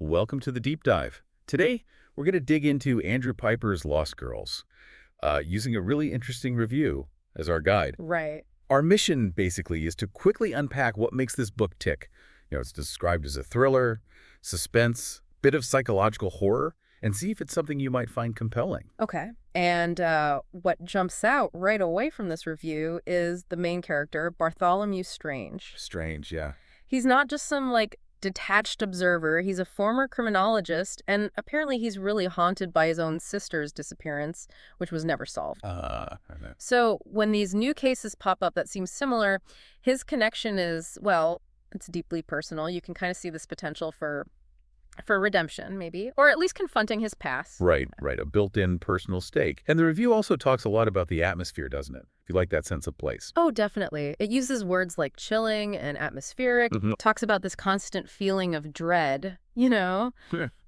Welcome to the deep dive. Today, we're going to dig into Andrew Pyper's Lost Girls, using a really interesting review as our guide. Right. Our mission, basically, is to quickly unpack what makes this book tick. It's described as a thriller, suspense, bit of psychological horror, and see if it's something you might find compelling. Okay. And what jumps out right away from this review is the main character, Bartholomew Strange. Strange, yeah. He's not just some, detached observer. He's a former criminologist, and apparently he's really haunted by his own sister's disappearance, which was never solved. I know. So when these new cases pop up that seem similar, his connection is, well, it's deeply personal. You can kind of see this potential for redemption, maybe, or at least confronting his past. Right. A built-in personal stake. And the review also talks a lot about the atmosphere, doesn't it? If you like that sense of place. Oh, definitely. It uses words like chilling and atmospheric, talks about this constant feeling of dread, Yeah.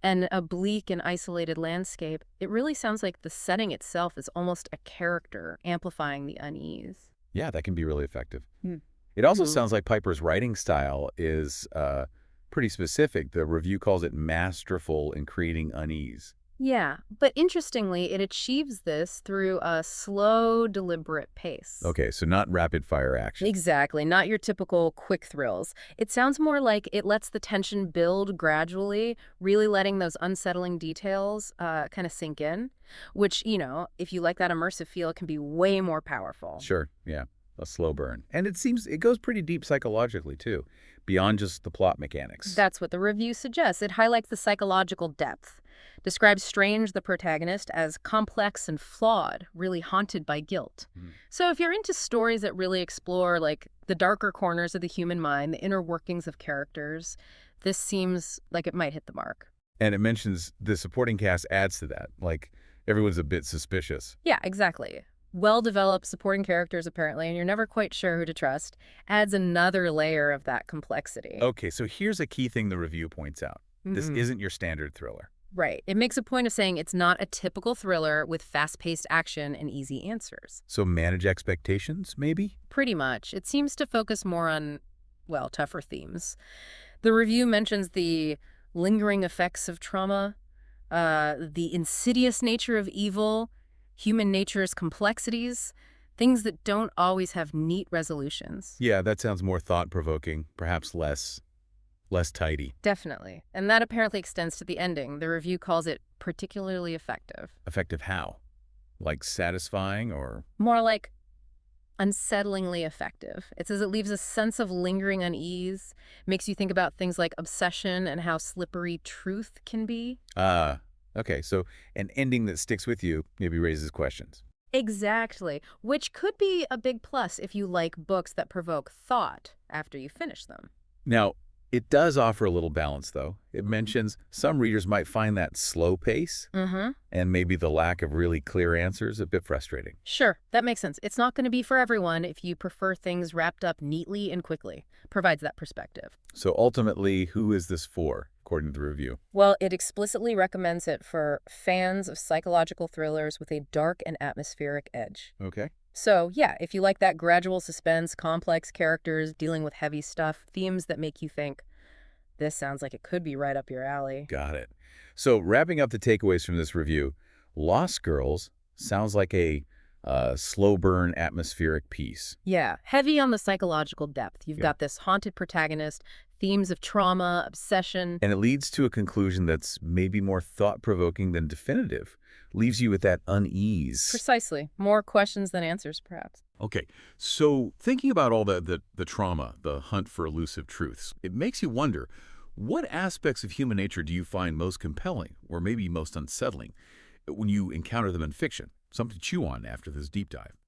and a bleak and isolated landscape. It really sounds like the setting itself is almost a character, amplifying the unease. Yeah, that can be really effective. Hmm. It also sounds like Piper's writing style is pretty specific. The review calls it masterful in creating unease. Yeah, but interestingly, it achieves this through a slow, deliberate pace. Okay, so not rapid-fire action. Exactly, not your typical quick thrills. It sounds more like it lets the tension build gradually, really letting those unsettling details kind of sink in, which, if you like that immersive feel, can be way more powerful. Sure, yeah, a slow burn. And it goes pretty deep psychologically, too, beyond just the plot mechanics. That's what the review suggests. It highlights the psychological depth. Describes Strange, the protagonist, as complex and flawed, really haunted by guilt. So if you're into stories that really explore, the darker corners of the human mind, the inner workings of characters, this seems like it might hit the mark. And it mentions the supporting cast adds to that. Everyone's a bit suspicious. Yeah, exactly. Well-developed supporting characters, apparently, and you're never quite sure who to trust, adds another layer of that complexity. Okay, so here's a key thing the review points out. This isn't your standard thriller. Right. It makes a point of saying it's not a typical thriller with fast-paced action and easy answers. So manage expectations, maybe? Pretty much. It seems to focus more on, tougher themes. The review mentions the lingering effects of trauma, the insidious nature of evil, human nature's complexities, things that don't always have neat resolutions. Yeah, that sounds more thought-provoking, perhaps less tidy. Definitely. And that apparently extends to the ending. The review calls it particularly effective. Effective how? Like satisfying or? More like unsettlingly effective. It says it leaves a sense of lingering unease, makes you think about things like obsession and how slippery truth can be. Okay, so an ending that sticks with you maybe raises questions. Exactly, which could be a big plus if you like books that provoke thought after you finish them. Now, it does offer a little balance, though. It mentions some readers might find that slow pace and maybe the lack of really clear answers a bit frustrating. Sure, that makes sense. It's not going to be for everyone if you prefer things wrapped up neatly and quickly. Provides that perspective. So ultimately, who is this for, according to the review? Well, it explicitly recommends it for fans of psychological thrillers with a dark and atmospheric edge. Okay. So, yeah, if you like that gradual suspense, complex characters dealing with heavy stuff, themes that make you think, this sounds like it could be right up your alley. Got it. So wrapping up the takeaways from this review, Lost Girls sounds like a slow burn atmospheric piece. Yeah, heavy on the psychological depth. You've got this haunted protagonist, themes of trauma, obsession. And it leads to a conclusion that's maybe more thought-provoking than definitive. Leaves you with that unease. Precisely. More questions than answers, perhaps. Okay, so thinking about all the trauma, the hunt for elusive truths, it makes you wonder, what aspects of human nature do you find most compelling or maybe most unsettling when you encounter them in fiction? Something to chew on after this deep dive.